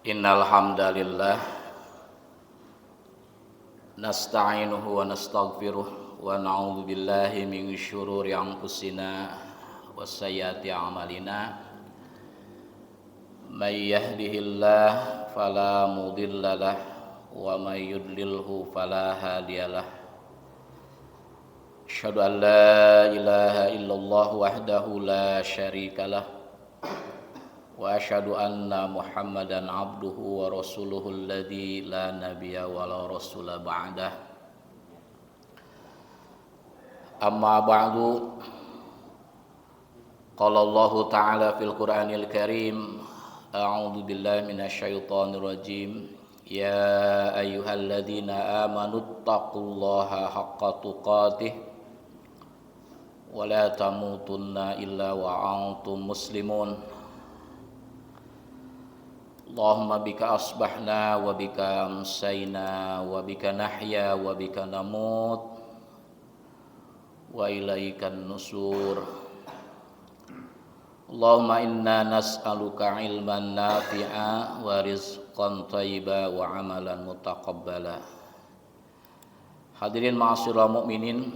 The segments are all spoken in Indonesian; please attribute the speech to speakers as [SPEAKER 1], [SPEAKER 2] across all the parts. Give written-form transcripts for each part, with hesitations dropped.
[SPEAKER 1] Innal hamdalillah nasta'inuhu wa nastaghfiruh wa na'udzu billahi min syururi anfusina wa sayyiati a'malina. May yahdihillahu fala mudhillalah wa may yudlilhu fala hadiyalah. Asyhadu an la ilaha illallah wahdahu la syarikalah wa asyhadu anna Muhammadan abduhu wa rasuluhu alladzi la nabiyya wa la rasula ba'dah. Amma ba'du. Qala Allah ta'ala fil Qur'anil Karim, a'udzu billahi minasyaitonir rajim. Ya ayyuhalladzina amanu taqullaha haqqa tuqatih wa la tamutunna illa wa antum muslimun. Allahumma bika asbahna wa bika amsayna wa bika nahya wa bika namut wa ilaikan nusur. Allahumma inna nas'aluka ilman nafi'a wa rizqan thayyiba wa amalan mutaqabbala. Hadirin ma'asyiral mukminin,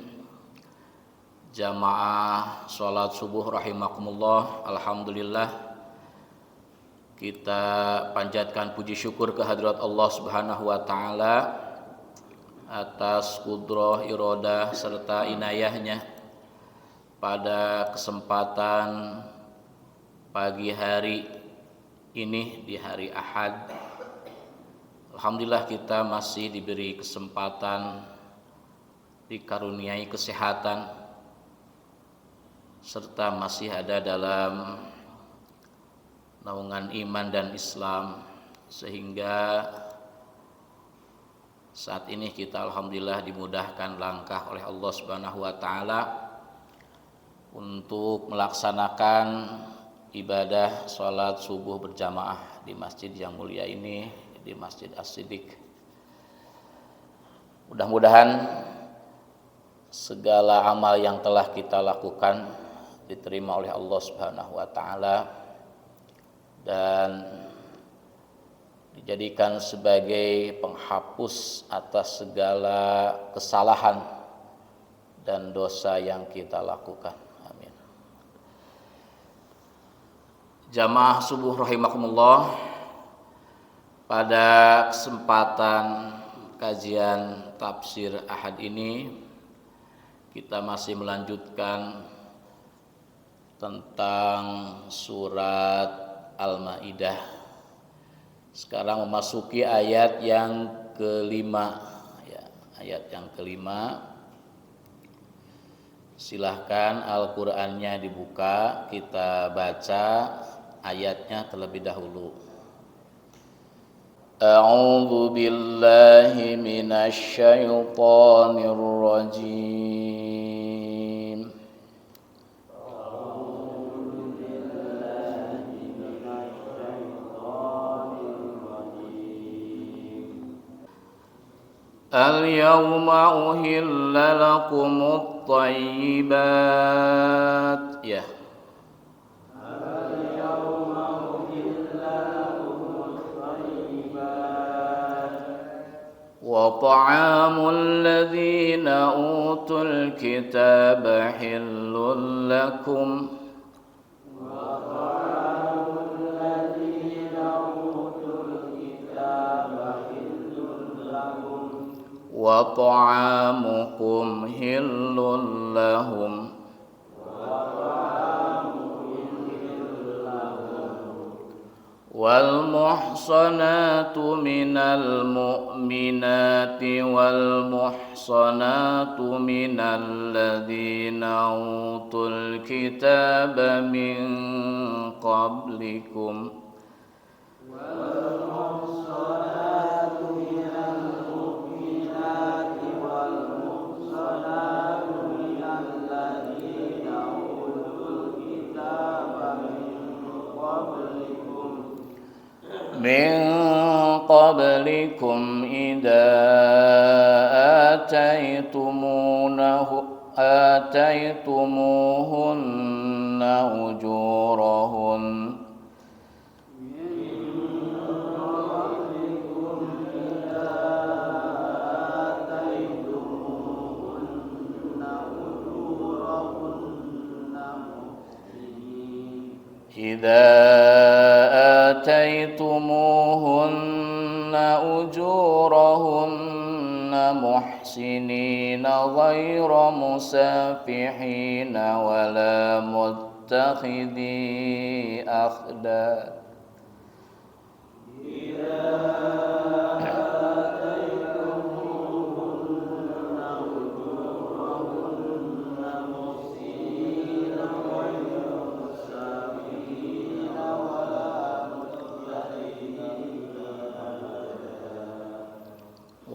[SPEAKER 1] jamaah salat subuh rahimakumullah. Alhamdulillah, kita panjatkan puji syukur kehadirat Allah Subhanahu wa taala atas kudrah, iradah serta inayahnya pada kesempatan pagi hari ini di hari Ahad. Alhamdulillah kita masih diberi kesempatan, dikaruniai kesehatan, serta masih ada dalam naungan iman dan Islam, sehingga saat ini kita alhamdulillah dimudahkan langkah oleh Allah Subhanahu wa taala untuk melaksanakan ibadah salat subuh berjamaah di masjid yang mulia ini, di Masjid As-Siddiq. Mudah-mudahan segala amal yang telah kita lakukan diterima oleh Allah Subhanahu wa taala dan dijadikan sebagai penghapus atas segala kesalahan dan dosa yang kita lakukan. Amin. Jamaah subuh rahimakumullah, pada kesempatan kajian tafsir Ahad ini kita masih melanjutkan tentang surat Al-Maidah. Sekarang memasuki ayat yang kelima, ya, ayat yang kelima. Silahkan Al-Qur'annya dibuka, kita baca ayatnya terlebih dahulu. A'udzu billahi minasy syaithanir rajim. Al-yawma uhilla lakumut thayyibat. Ya. Al-yawma uhilla lakumut thayyibat. Wa ta'amul ladzina utul kitaba hillul lakum. Wa ta'amukum hillul lahum wal muhsanatu minal mu'minati wal muhsanatu minal ladzina utul kitaba min qablikum min qablikum idza ataytumuhunna ujurahun آتيتموهن أجورهن محسنين غير مسافحين ولا متخذي أخدان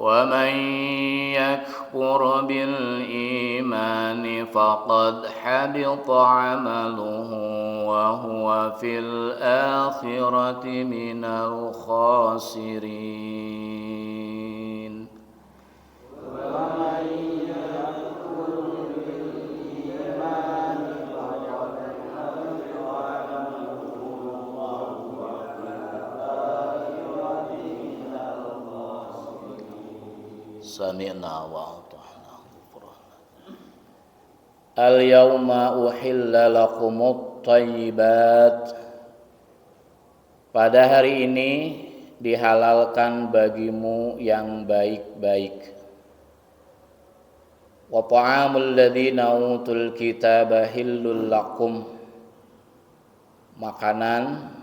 [SPEAKER 1] ومن يكفر بالإيمان فقد حبط عمله وهو في الآخرة من الخاسرين Sami'na wa ata'na ghufrana. Al-yawma uhilla lakumut thayyibat. Pada hari ini dihalalkan bagimu yang baik-baik. Wa ta'amul ladzina utul kitaba hillul lakum. Makanan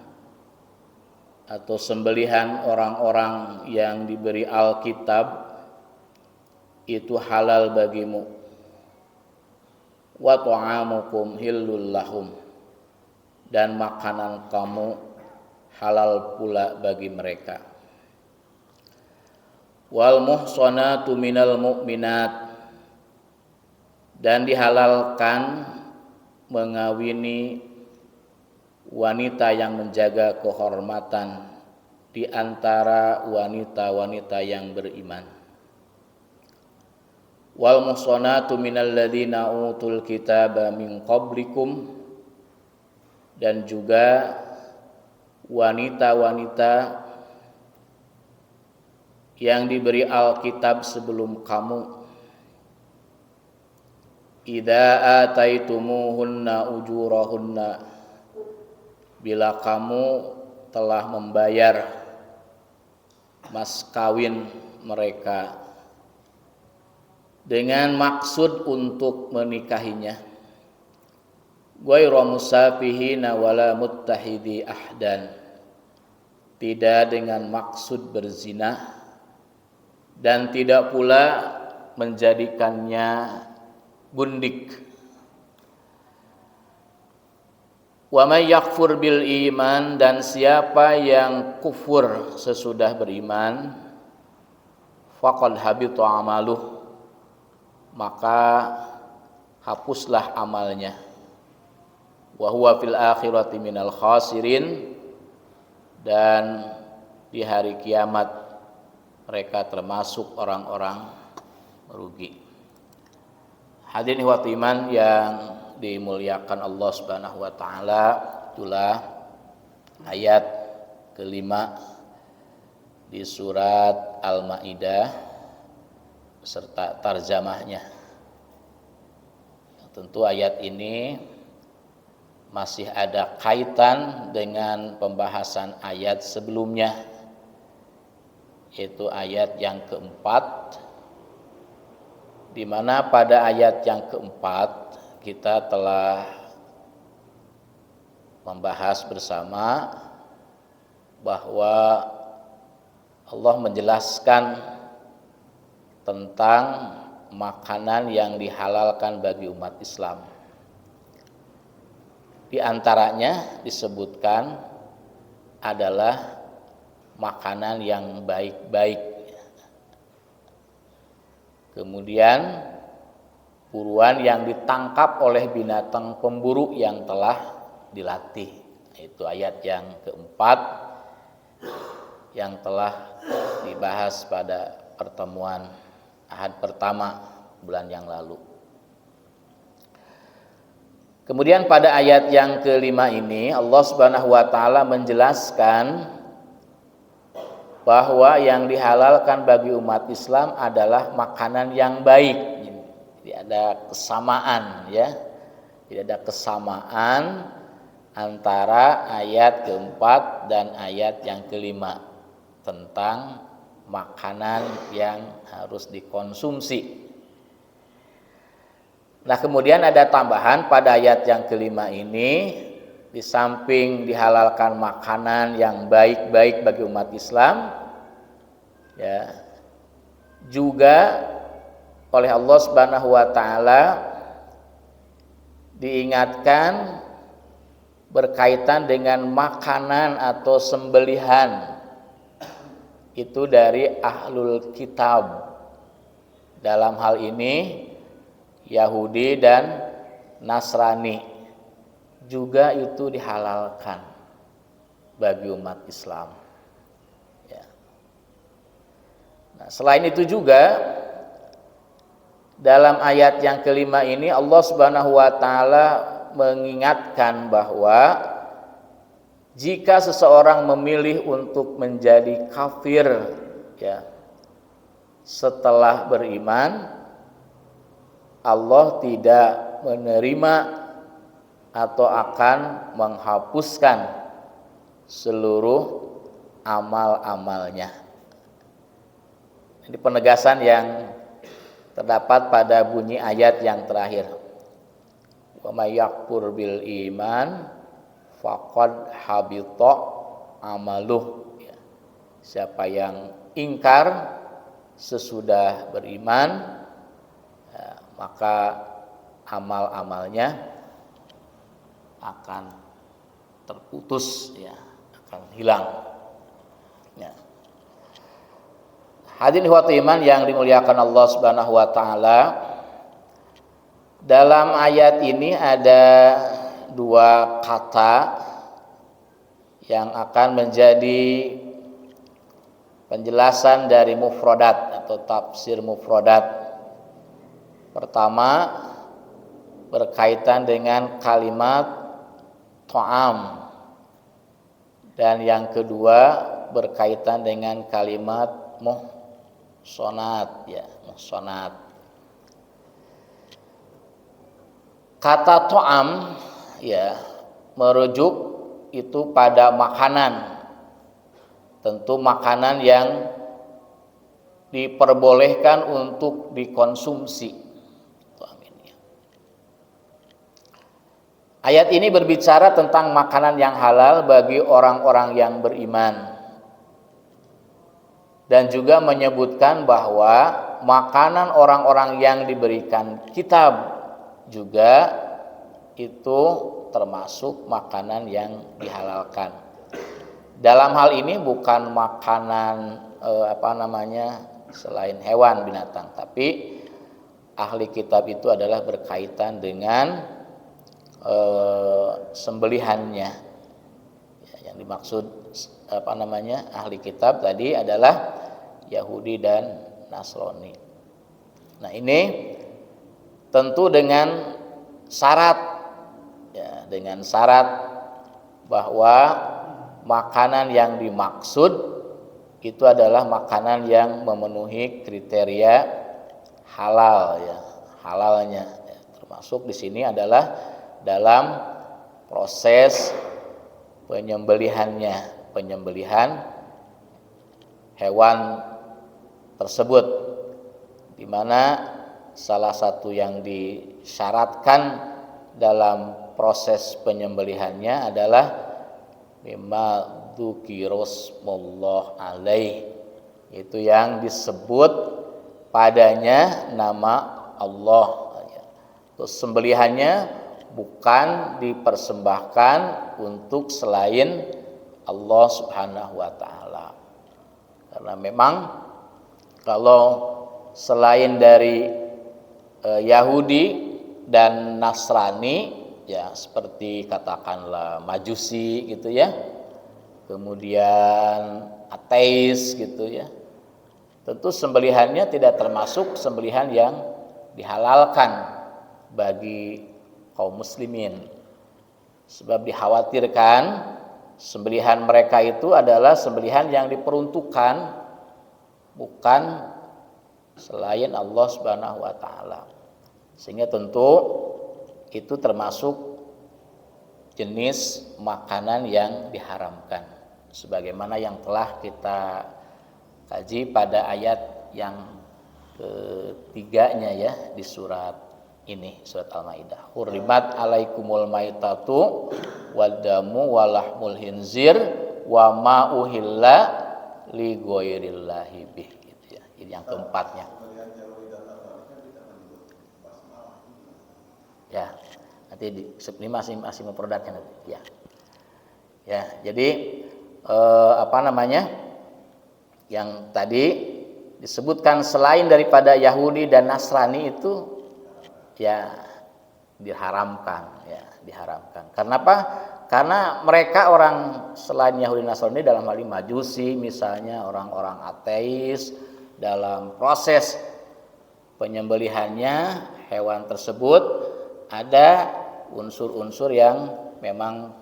[SPEAKER 1] atau sembelihan orang-orang yang diberi Alkitab itu halal bagimu. Wa ta'amukum hillul lahum, dan makanan kamu halal pula bagi mereka. Wal muhsanatu minal mu'minat, dan dihalalkan mengawini wanita yang menjaga kehormatan di antara wanita-wanita yang beriman. Wal muhsanatu minal ladzina utul kitaba min qablikum, dan juga wanita-wanita yang diberi Alkitab sebelum kamu. Idza ataitumuhunna ujurahunna, bila kamu telah membayar mas kawin mereka dengan maksud untuk menikahinya, ghairu musafihina wala muttahidi ahdan, tidak dengan maksud berzina dan tidak pula menjadikannya gundik. Wa may yakfur bil iman, dan siapa yang kufur sesudah beriman, faqad habita amaluh, maka hapuslah amalnya. Wa huwa fil akhirati minal khasirin, dan di hari kiamat mereka termasuk orang-orang merugi. Hadirin wa iman yang dimuliakan Allah Subhanahu wa taala, itulah ayat kelima di surat Al-Maidah serta tarjamahnya. Tentu ayat ini masih ada kaitan dengan pembahasan ayat sebelumnya, yaitu ayat yang keempat, di mana pada ayat yang keempat kita telah membahas bersama bahwa Allah menjelaskan tentang makanan yang dihalalkan bagi umat Islam. Di antaranya disebutkan adalah makanan yang baik-baik. Kemudian buruan yang ditangkap oleh binatang pemburu yang telah dilatih. Itu ayat yang keempat yang telah dibahas pada pertemuan Ahad pertama bulan yang lalu. Kemudian pada ayat yang kelima ini Allah Subhanahu wa taala menjelaskan bahwa yang dihalalkan bagi umat Islam adalah makanan yang baik. Tidak ada kesamaan, ya. Tidak ada kesamaan antara ayat keempat dan ayat yang kelima tentang makanan yang harus dikonsumsi. Nah, kemudian ada tambahan pada ayat yang kelima ini, di samping dihalalkan makanan yang baik-baik bagi umat Islam, ya, juga oleh Allah Subhanahu wa taala diingatkan berkaitan dengan makanan atau sembelihan itu dari ahlul kitab. Dalam hal ini Yahudi dan Nasrani juga itu dihalalkan bagi umat Islam. Ya. Nah, selain itu juga dalam ayat yang kelima ini Allah Subhanahu wa taala mengingatkan bahwa jika seseorang memilih untuk menjadi kafir, ya, setelah beriman, Allah tidak menerima atau akan menghapuskan seluruh amal-amalnya. Ini penegasan yang terdapat pada bunyi ayat yang terakhir. Wa may yakfur bil iman faqad habita amaluh. Siapa yang ingkar sesudah beriman, maka amal-amalnya akan terputus, akan hilang. Hadirin ikhwati iman yang dimuliakan Allah Subhanahu wa taala, dalam ayat ini ada dua kata yang akan menjadi penjelasan dari mufradat atau tafsir mufradat. Pertama berkaitan dengan kalimat ta'am, dan yang kedua berkaitan dengan kalimat muhsanat, muhsanat. Kata ta'am merujuk itu pada makanan. Tentu makanan yang diperbolehkan untuk dikonsumsi. Ayat ini berbicara tentang makanan yang halal bagi orang-orang yang beriman, dan juga menyebutkan bahwa makanan orang-orang yang diberikan kitab juga itu termasuk makanan yang dihalalkan. Dalam hal ini bukan makanan selain hewan binatang, tapi ahli kitab itu adalah berkaitan dengan sembelihannya. Yang dimaksud ahli kitab tadi adalah Yahudi dan Nasrani. Nah, ini tentu dengan syarat, dengan syarat bahwa makanan yang dimaksud itu adalah makanan yang memenuhi kriteria halal, halalnya. Termasuk di sini adalah dalam proses penyembelihan hewan tersebut, di mana salah satu yang disyaratkan dalam proses penyembelihannya adalah mimma dzukirasmullah alaih, itu yang disebut padanya nama Allah. Terus sembelihannya bukan dipersembahkan untuk selain Allah Subhanahu wa taala. Karena memang kalau selain dari Yahudi dan Nasrani, seperti katakanlah Majusi gitu kemudian ateis gitu tentu sembelihannya tidak termasuk sembelihan yang dihalalkan bagi kaum muslimin, sebab dikhawatirkan sembelihan mereka itu adalah sembelihan yang diperuntukkan bukan selain Allah Subhanahu wa taala. Sehingga tentu itu termasuk jenis makanan yang diharamkan, sebagaimana yang telah kita kaji pada ayat yang ketiganya ya di surat ini, surat Al-Maidah. Hurrimat alaikumul maitatu wadamu walahmul hinzir wa ma uhilla li ghairillahi bih, gitu ya. Ini yang keempatnya. Ya, nanti ini masih memproduknya nanti. Ya. Ya, jadi yang tadi disebutkan selain daripada Yahudi dan Nasrani itu ya diharamkan, ya diharamkan. Karena apa? Karena mereka orang selain Yahudi dan Nasrani dalam hal ini Majusi misalnya, orang-orang ateis, dalam proses penyembelihannya hewan tersebut ada unsur-unsur yang memang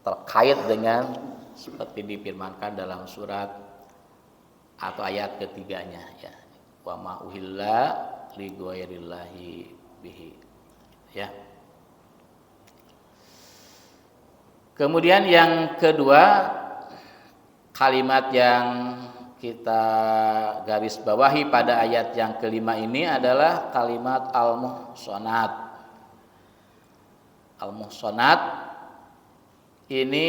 [SPEAKER 1] terkait dengan seperti difirmankan dalam surat atau ayat ketiganya ya, wa ma uhilla li ghairillahi bihi ya. Kemudian yang kedua, kalimat yang kita garis bawahi pada ayat yang kelima ini adalah kalimat al-muhsanat. Al-muhsanat ini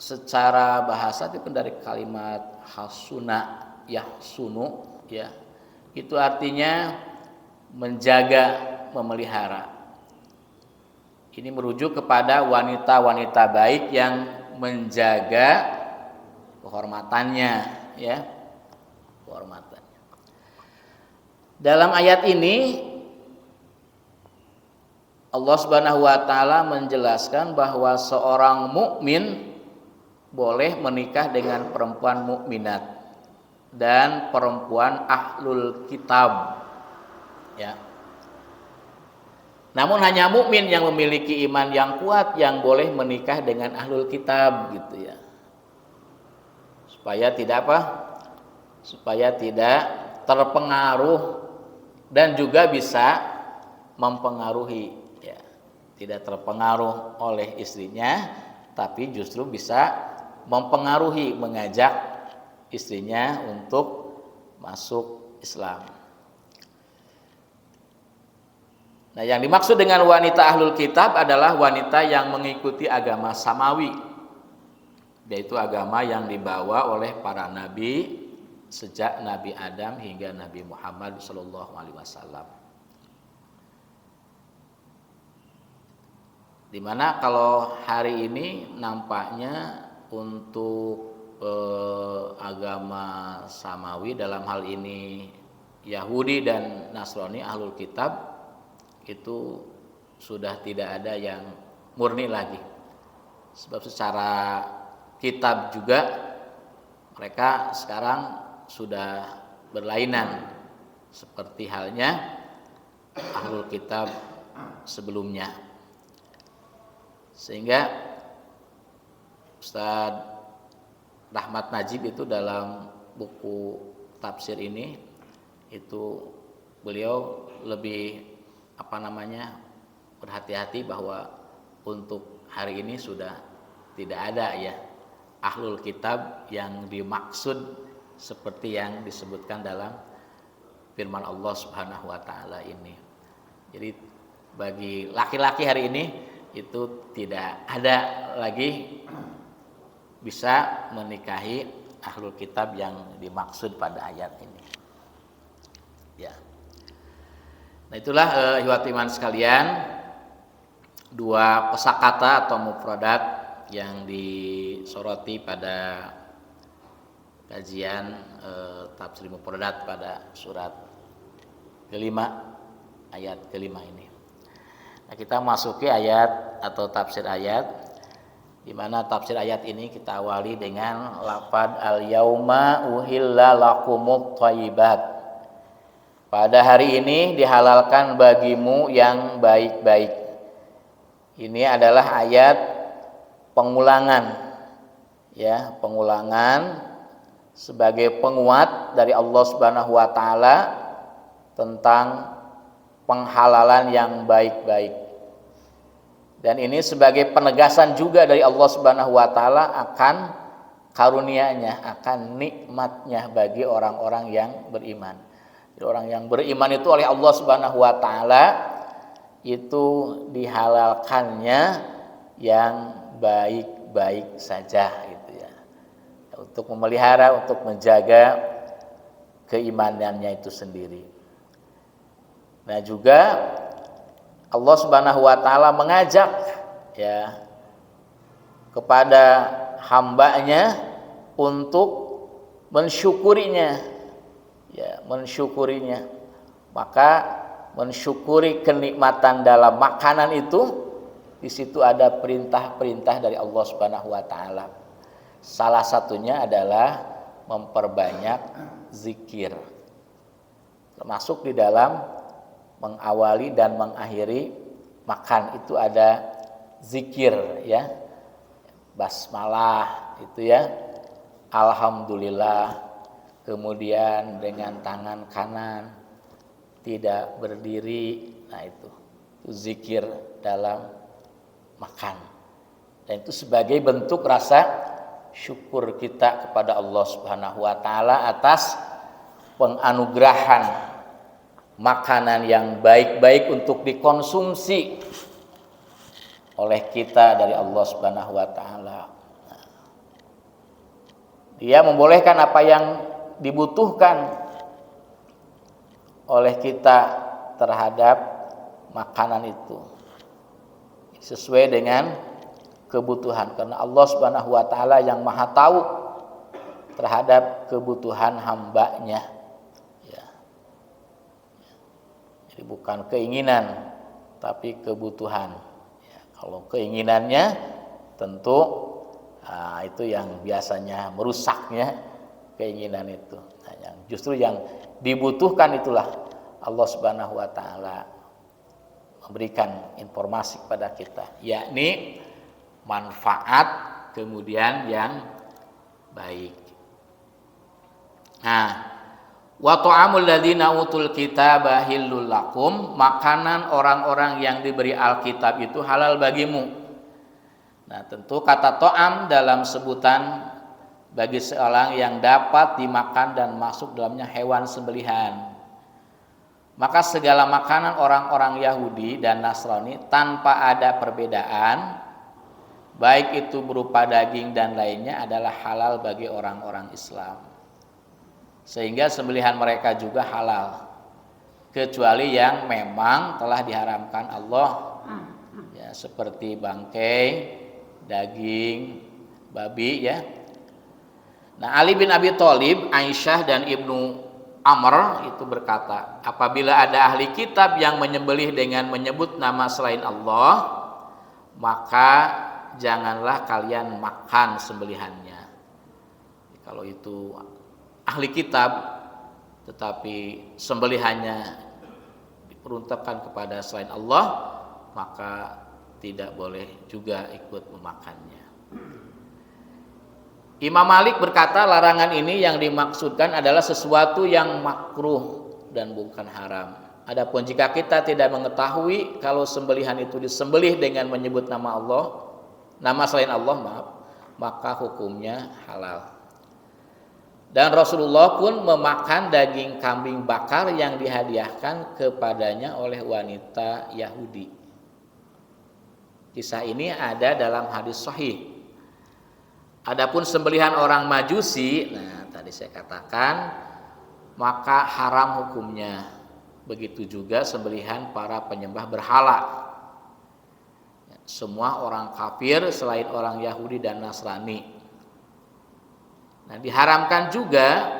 [SPEAKER 1] secara bahasa itu dari kalimat hasuna yahsunu ya. Itu artinya menjaga, memelihara. Ini merujuk kepada wanita-wanita baik yang menjaga kehormatannya ya. Kehormatannya. Dalam ayat ini Allah Subhanahu wa taala menjelaskan bahwa seorang mukmin boleh menikah dengan perempuan mukminat dan perempuan ahlul kitab. Ya. Namun hanya mukmin yang memiliki iman yang kuat yang boleh menikah dengan ahlul kitab gitu ya. Supaya tidak apa? Supaya tidak terpengaruh dan juga bisa mempengaruhi. Tidak terpengaruh oleh istrinya, tapi justru bisa mempengaruhi, mengajak istrinya untuk masuk Islam. Nah, yang dimaksud dengan wanita ahlul kitab adalah wanita yang mengikuti agama samawi, yaitu agama yang dibawa oleh para nabi sejak Nabi Adam hingga Nabi Muhammad SAW. Dimana kalau hari ini nampaknya untuk agama samawi dalam hal ini Yahudi dan Nasrani ahlul kitab itu sudah tidak ada yang murni lagi. Sebab secara kitab juga mereka sekarang sudah berlainan seperti halnya ahlul kitab sebelumnya. Sehingga Ustaz Rahmat Najib itu dalam buku tafsir ini itu beliau lebih berhati-hati bahwa untuk hari ini sudah tidak ada ya ahlul kitab yang dimaksud seperti yang disebutkan dalam firman Allah Subhanahu wa taala ini. Jadi bagi laki-laki hari ini itu tidak ada lagi bisa menikahi ahlul kitab yang dimaksud pada ayat ini. Ya. Nah, itulah ikhwati iman sekalian, dua kosakata atau mufradat yang disoroti pada kajian tafsir mufradat pada surat kelima, ayat kelima ini. Nah, kita masuki ayat atau tafsir ayat, di mana tafsir ayat ini kita awali dengan lafaz al-yauma uhilla lakumut thayyibat. Pada hari ini dihalalkan bagimu yang baik-baik. Ini adalah ayat pengulangan, ya, pengulangan sebagai penguat dari Allah Subhanahu wa taala tentang penghalalan yang baik-baik. Dan ini sebagai penegasan juga dari Allah Subhanahu wa taala akan karunia-Nya, akan nikmatnya bagi orang-orang yang beriman. Jadi orang yang beriman itu oleh Allah Subhanahu wa taala itu dihalalkannya yang baik-baik saja gitu ya. Untuk memelihara, untuk menjaga keimanannya itu sendiri. Nah, juga Allah Subhanahu wa taala mengajak ya kepada hambanya untuk mensyukurinya. Ya, mensyukurinya. Maka mensyukuri kenikmatan dalam makanan itu, di situ ada perintah-perintah dari Allah Subhanahu wa taala. Salah satunya adalah memperbanyak zikir. Termasuk di dalam mengawali dan mengakhiri makan itu ada zikir ya, basmalah itu ya, alhamdulillah, kemudian dengan tangan kanan tidak berdiri, nah itu zikir dalam makan. Dan itu sebagai bentuk rasa syukur kita kepada Allah Subhanahu wa taala atas penganugerahan makanan yang baik-baik untuk dikonsumsi oleh kita dari Allah Subhanahu wa taala. Dia membolehkan apa yang dibutuhkan oleh kita terhadap makanan itu sesuai dengan kebutuhan, karena Allah Subhanahu wa taala yang Maha tahu terhadap kebutuhan hambanya. Jadi bukan keinginan, tapi kebutuhan. Ya, kalau keinginannya tentu itu yang biasanya merusaknya keinginan itu. Nah, justru yang dibutuhkan itulah Allah Subhanahu wa taala memberikan informasi kepada kita, yakni manfaat kemudian yang baik. Nah, wa ta'amul ladzina utul kitaba hillul lakum, makanan orang-orang yang diberi Alkitab itu halal bagimu. Nah, tentu kata ta'am dalam sebutan bagi seorang yang dapat dimakan dan masuk dalamnya hewan sembelihan. Maka segala makanan orang-orang Yahudi dan Nasrani tanpa ada perbedaan, baik itu berupa daging dan lainnya, adalah halal bagi orang-orang Islam. Sehingga sembelihan mereka juga halal, kecuali yang memang telah diharamkan Allah ya, seperti bangkai, daging babi ya. Nah, Ali bin Abi Thalib, Aisyah dan Ibnu Amr itu berkata, apabila ada ahli kitab yang menyembelih dengan menyebut nama selain Allah, maka janganlah kalian makan sembelihannya. Kalau itu ahli kitab tetapi sembelihannya diperuntukkan kepada selain Allah, maka tidak boleh juga ikut memakannya. Imam Malik berkata, larangan ini yang dimaksudkan adalah sesuatu yang makruh dan bukan haram. Adapun jika kita tidak mengetahui kalau sembelihan itu disembelih dengan menyebut nama Allah, nama selain Allah, maka hukumnya halal. Dan Rasulullah pun memakan daging kambing bakar yang dihadiahkan kepadanya oleh wanita Yahudi. Kisah ini ada dalam hadis sahih. Adapun sembelihan orang Majusi, nah tadi saya katakan, maka haram hukumnya. Begitu juga sembelihan para penyembah berhala. Semua orang kafir selain orang Yahudi dan Nasrani. Nah, diharamkan juga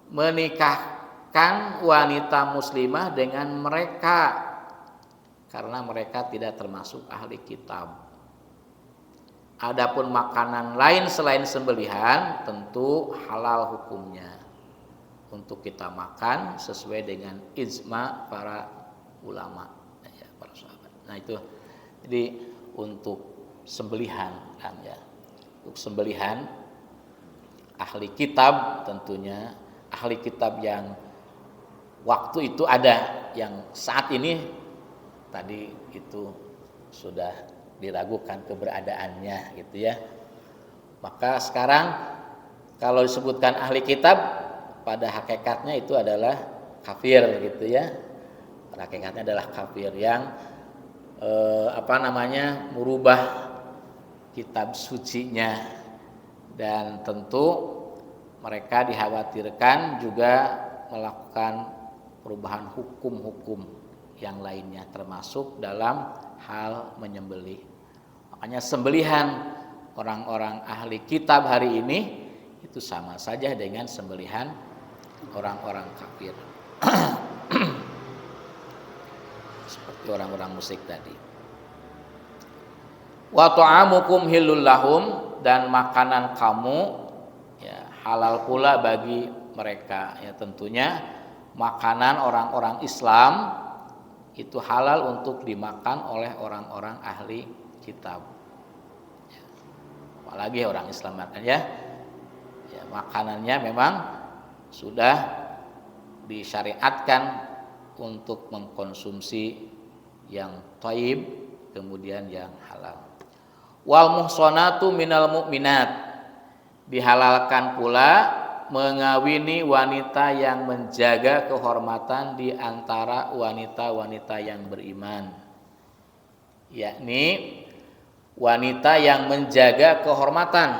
[SPEAKER 1] menikahkan wanita muslimah dengan mereka karena mereka tidak termasuk ahli kitab. Adapun makanan lain selain sembelihan tentu halal hukumnya untuk kita makan sesuai dengan ijma para ulama, ya, para sahabat. Nah itu, jadi untuk sembelihan kan ya, untuk sembelihan ahli kitab tentunya, ahli kitab yang waktu itu ada, yang saat ini tadi itu sudah diragukan keberadaannya gitu ya. Maka sekarang kalau disebutkan ahli kitab, pada hakikatnya itu adalah kafir gitu ya. Pada hakikatnya adalah kafir yang merubah kitab sucinya, dan tentu mereka dikhawatirkan juga melakukan perubahan hukum-hukum yang lainnya termasuk dalam hal menyembelih. Makanya sembelihan orang-orang ahli kitab hari ini itu sama saja dengan sembelihan orang-orang kafir. Seperti orang-orang musyrik tadi. Wa ta'amukum hillul lahum, dan makanan kamu ya halal pula bagi mereka. Ya tentunya makanan orang-orang Islam itu halal untuk dimakan oleh orang-orang ahli kitab. Ya, apalagi orang Islam makan ya. Ya makanannya memang sudah disyariatkan untuk mengkonsumsi yang thayyib, kemudian yang halal. Wal muhsanatu minal mu'minat, dihalalkan pula mengawini wanita yang menjaga kehormatan di antara wanita-wanita yang beriman, yakni wanita yang menjaga kehormatan,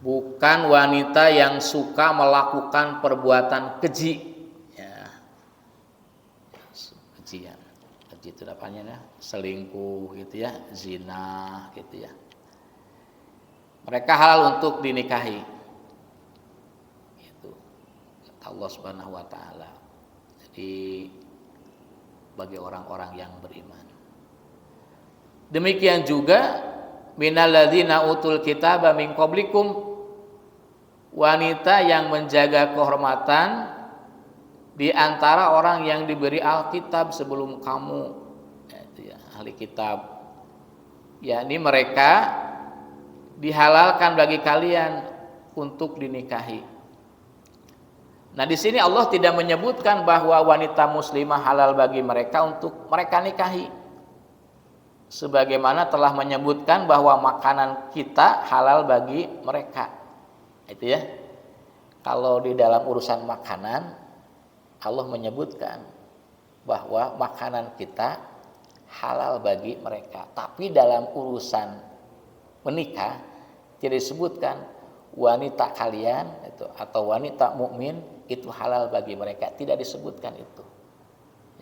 [SPEAKER 1] bukan wanita yang suka melakukan perbuatan keji. Ya, keji ya, keji itu apanya ya? Selingkuh gitu ya, zina gitu ya. Mereka halal untuk dinikahi. Itu kata Allah Subhanahu wa taala. Jadi bagi orang-orang yang beriman. Demikian juga minalladzina utul kitaba min qablikum, wanita yang menjaga kehormatan di antara orang yang diberi Alkitab sebelum kamu, yaitu ya, ahli kitab, yakni mereka dihalalkan bagi kalian untuk dinikahi. Nah, di sini Allah tidak menyebutkan bahwa wanita muslimah halal bagi mereka untuk mereka nikahi, sebagaimana telah menyebutkan bahwa makanan kita halal bagi mereka. Itu ya. Kalau di dalam urusan makanan Allah menyebutkan bahwa makanan kita halal bagi mereka, tapi dalam urusan menikah tidak disebutkan wanita kalian itu atau wanita mukmin itu halal bagi mereka, tidak disebutkan itu.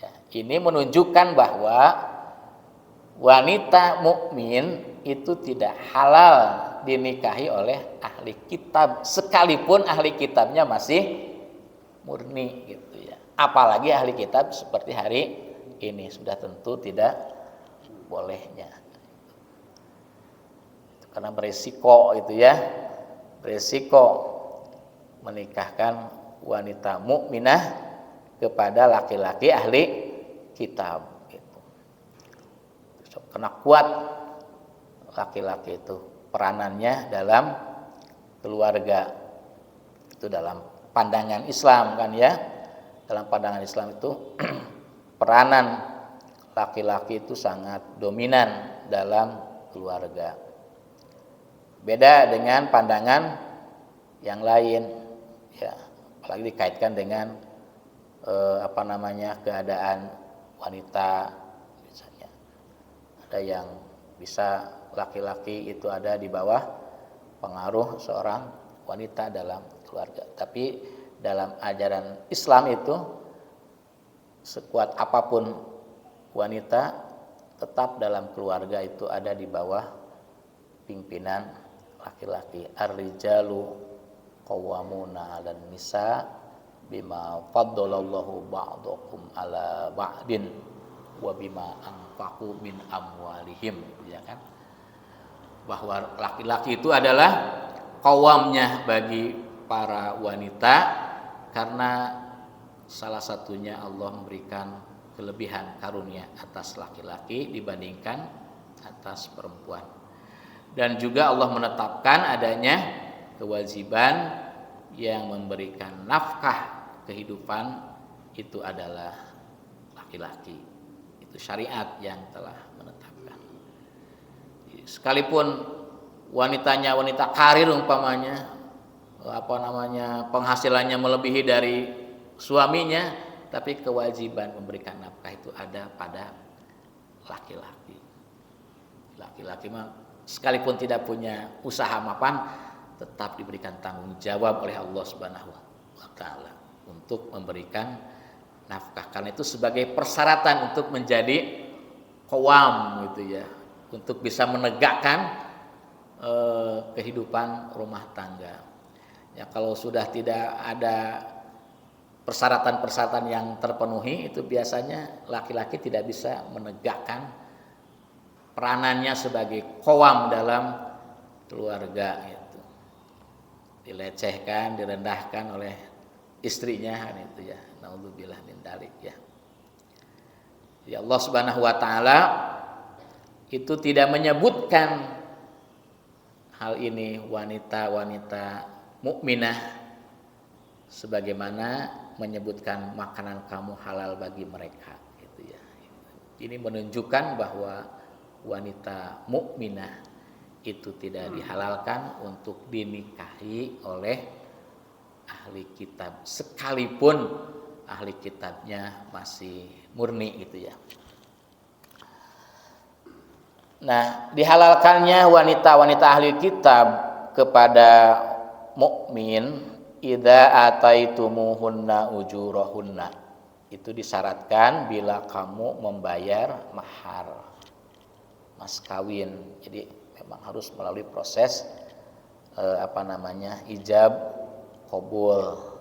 [SPEAKER 1] Ya, ini menunjukkan bahwa wanita mukmin itu tidak halal dinikahi oleh ahli kitab, sekalipun ahli kitabnya masih murni gitu ya. Apalagi ahli kitab seperti hari ini sudah tentu tidak bolehnya. Karena beresiko itu ya, beresiko menikahkan wanita mukminah kepada laki-laki ahli kitab gitu. Karena kuat laki-laki itu peranannya dalam keluarga, itu dalam pandangan Islam kan ya. Dalam pandangan Islam itu peranan laki-laki itu sangat dominan dalam keluarga. Beda dengan pandangan yang lain, ya, apalagi dikaitkan dengan keadaan wanita, misalnya ada yang bisa laki-laki itu ada di bawah pengaruh seorang wanita dalam keluarga. Tapi dalam ajaran Islam itu sekuat apapun wanita tetap dalam keluarga itu ada di bawah pimpinan laki-laki. Ar-rijalu qawwamuna 'alan nisa bima faddalallahu ba'dakum 'ala ba'din wa bima anfaqu min amwalihim, ya kan? Bahwa laki-laki itu adalah qawamnya bagi para wanita karena salah satunya Allah memberikan kelebihan karunia atas laki-laki dibandingkan atas perempuan. Dan juga Allah menetapkan adanya kewajiban yang memberikan nafkah kehidupan itu adalah laki-laki. Itu Itu syariat yang telah menetapkan. Sekalipun wanitanya wanita karir umpamanya, penghasilannya melebihi dari suaminya, tapi kewajiban memberikan nafkah itu ada pada laki-laki. Laki-laki mah sekalipun tidak punya usaha mapan, tetap diberikan tanggung jawab oleh Allah Subhanahu wa taala untuk memberikan nafkah, karena itu sebagai persyaratan untuk menjadi qawam gitu ya, untuk bisa menegakkan kehidupan rumah tangga. Ya, kalau sudah tidak ada persyaratan-persyaratan yang terpenuhi, itu biasanya laki-laki tidak bisa menegakkan peranannya sebagai qawam dalam keluarga itu. Dilecehkan, direndahkan oleh istrinya kan itu ya. Naudzubillah min dzalik ya. Ya, Allah Subhanahu wa taala itu tidak menyebutkan hal ini wanita-wanita mukminah sebagaimana menyebutkan makanan kamu halal bagi mereka gitu ya. Ini menunjukkan bahwa wanita mukminah itu tidak dihalalkan untuk dinikahi oleh ahli kitab, sekalipun ahli kitabnya masih murni gitu ya. Nah, dihalalkannya wanita-wanita ahli kitab kepada mukmin idza ataitumuhunna ujurahunna, itu disyaratkan bila kamu membayar mahar, mas kawin. Jadi memang harus melalui proses ijab qabul.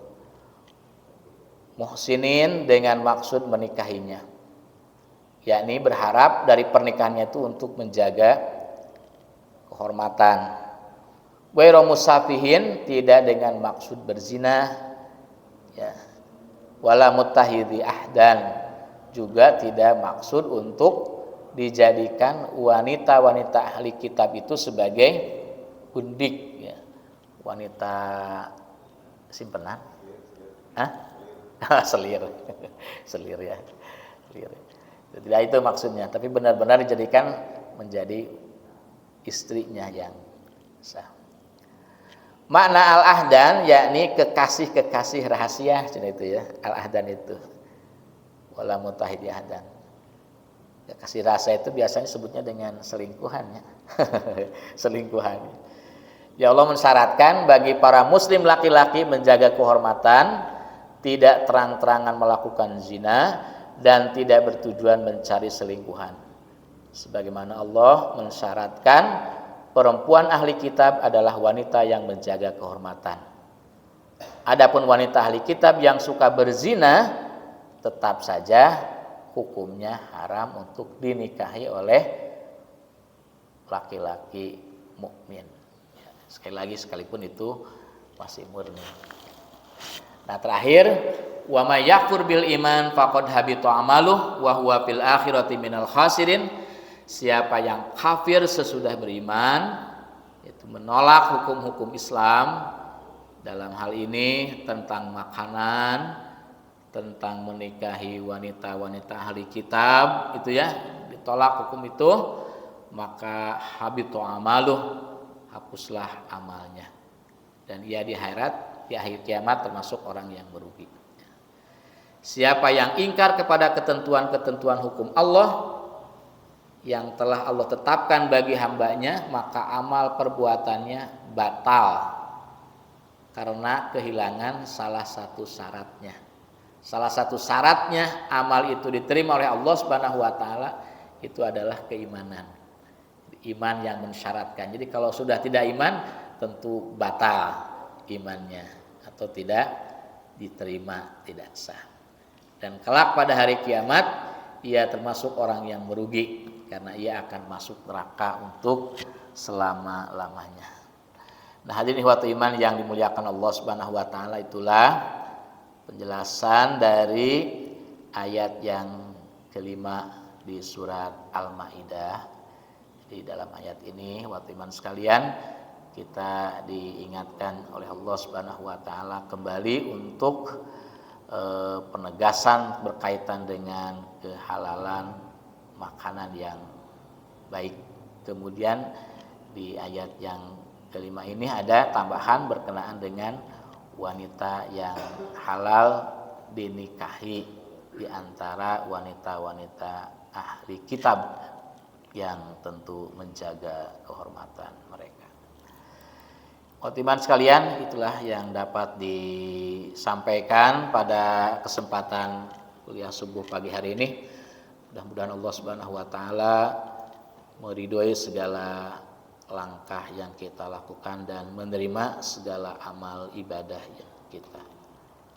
[SPEAKER 1] Muhsinin dengan maksud menikahinya, yakni berharap dari pernikahannya itu untuk menjaga kehormatan. Ghairu musafihin, tidak dengan maksud berzina ya. Wala muttahidhi ahdan, juga tidak maksud untuk dijadikan wanita-wanita ahli kitab itu sebagai gundik ya. Wanita simpenan. Selir. Selir ya. Selir. Tidak itu maksudnya, tapi benar-benar dijadikan menjadi istrinya yang sah. Makna al-ahdan yakni kekasih-kekasih rahasia, itu ya. Al-ahdan itu wala mutahidi ahdan. Kekasih rahasia itu biasanya sebutnya dengan selingkuhan ya. Selingkuhan. Ya, Allah mensyaratkan bagi para muslim laki-laki menjaga kehormatan, tidak terang-terangan melakukan zina, dan tidak bertujuan mencari selingkuhan. Sebagaimana Allah mensyaratkan perempuan ahli kitab adalah wanita yang menjaga kehormatan. Adapun wanita ahli kitab yang suka berzina, tetap saja hukumnya haram untuk dinikahi oleh laki-laki mukmin. Sekali lagi, sekalipun itu masih murni. Nah, terakhir, wa may yakfur bil iman faqad habita amaluh wa huwa fil akhirati minal khasirin. Siapa yang kafir sesudah beriman, itu menolak hukum-hukum Islam dalam hal ini tentang makanan, tentang menikahi wanita-wanita ahli kitab, itu ya, ditolak hukum itu, maka habita amaluh, hapuslah amalnya, dan ia di akhir kiamat termasuk orang yang merugi. Siapa yang ingkar kepada ketentuan-ketentuan hukum Allah yang telah Allah tetapkan bagi hambanya, maka amal perbuatannya batal karena kehilangan salah satu syaratnya. Salah satu syaratnya amal itu diterima oleh Allah Subhanahu wa taala itu adalah keimanan. Iman yang mensyaratkan. Jadi kalau sudah tidak iman, tentu batal imannya atau tidak diterima, tidak sah. Dan kelak pada hari kiamat ia termasuk orang yang merugi karena ia akan masuk neraka untuk selama-lamanya. Nah, hadirin ikhwati iman yang dimuliakan Allah Subhanahu wa taala, itulah penjelasan dari ayat yang kelima di surat Al-Maidah. Di dalam ayat ini, ikhwati iman sekalian, kita diingatkan oleh Allah Subhanahu wa taala kembali untuk penegasan berkaitan dengan kehalalan makanan yang baik. Kemudian di ayat yang kelima ini ada tambahan berkenaan dengan wanita yang halal dinikahi di antara wanita-wanita ahli kitab yang tentu menjaga kehormatan mereka. Khotiman sekalian, itulah yang dapat disampaikan pada kesempatan kuliah subuh pagi hari ini. Mudah-mudahan Allah Subhanahu wa taala meridhoi segala langkah yang kita lakukan dan menerima segala amal ibadah yang kita.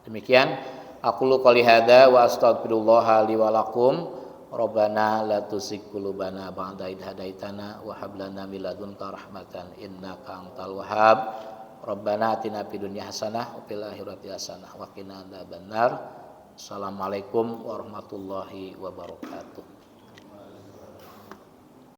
[SPEAKER 1] Demikian aqulu qouli hadza wa astaghfirullah li wa lakum. Rabbana la tuzigh qulubana ba'da idh hadaitana wa hab lana min ladunka rahmatan innaka antal wahhab. Rabbana atina fid dunya hasanah wa fil akhirati hasanah wa qina adzabannar. Assalamualaikum warahmatullahi wabarakatuh.